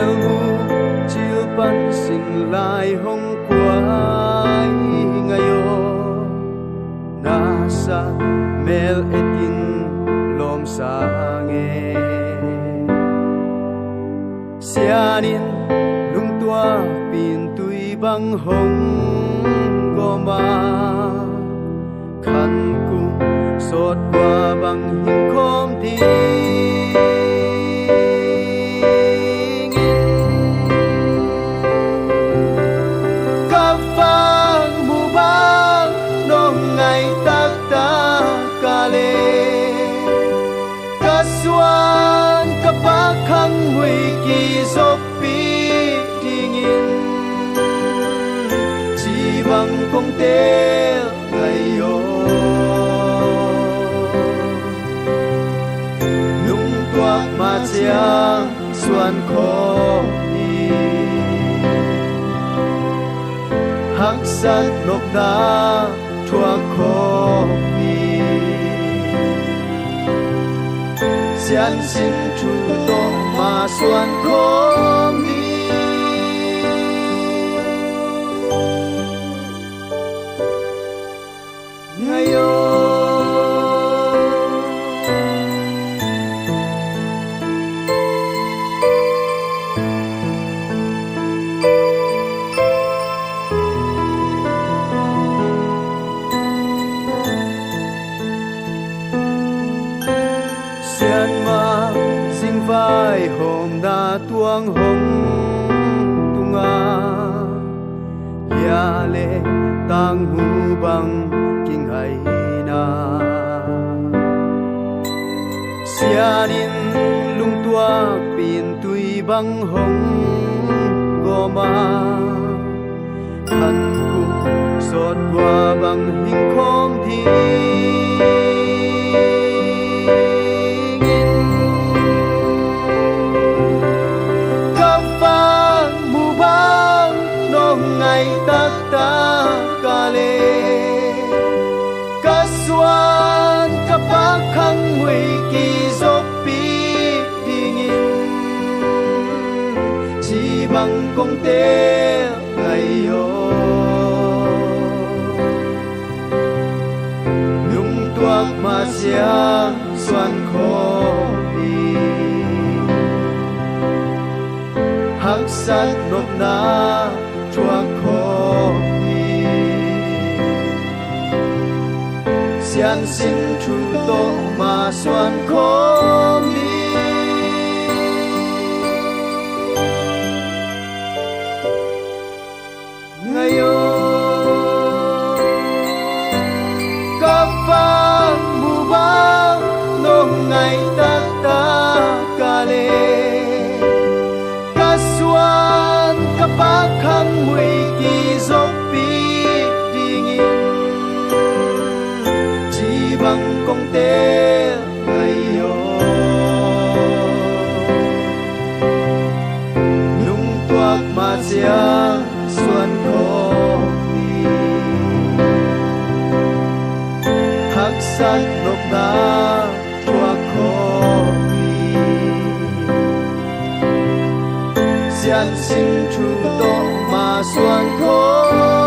mel mu chill pan sin lai hong quay ngayo nasa mel etin lom sange sianin lung tua pin tui bang hong goma khăn cung sốt qua bang hình khom thi Kasuan kapakang hui ki zopi dingin chỉ bằng công tel ngayo nung tuak ma chiang xuan kho ni hak sat nop da thuak kho Sian xin chu to ma xuan khom ni ngayo Sian ma sing vai hôm da tuang hong tunga lia le tang hu bang king hai na sianin lung tua pin tui bang hong goma khan ku sot qua bang hing khom thi ngày tak ta kale kasuan kapakang hui ki zopi dingin chỉ bằng công tế ngayo nung tuak ma siang xuan kho đi hak sat nop na chuak kho ni sian sin chu to ma xuan kho ni ngayo các phan mu ba nong ngày tak ta kale kasuan kapakang hui ki zopi dingin chỉ bằng công tế ngayo nung tuak ma siang xuan kho ni hak sat nop na tuak kho sian xin chu to ma xuan kho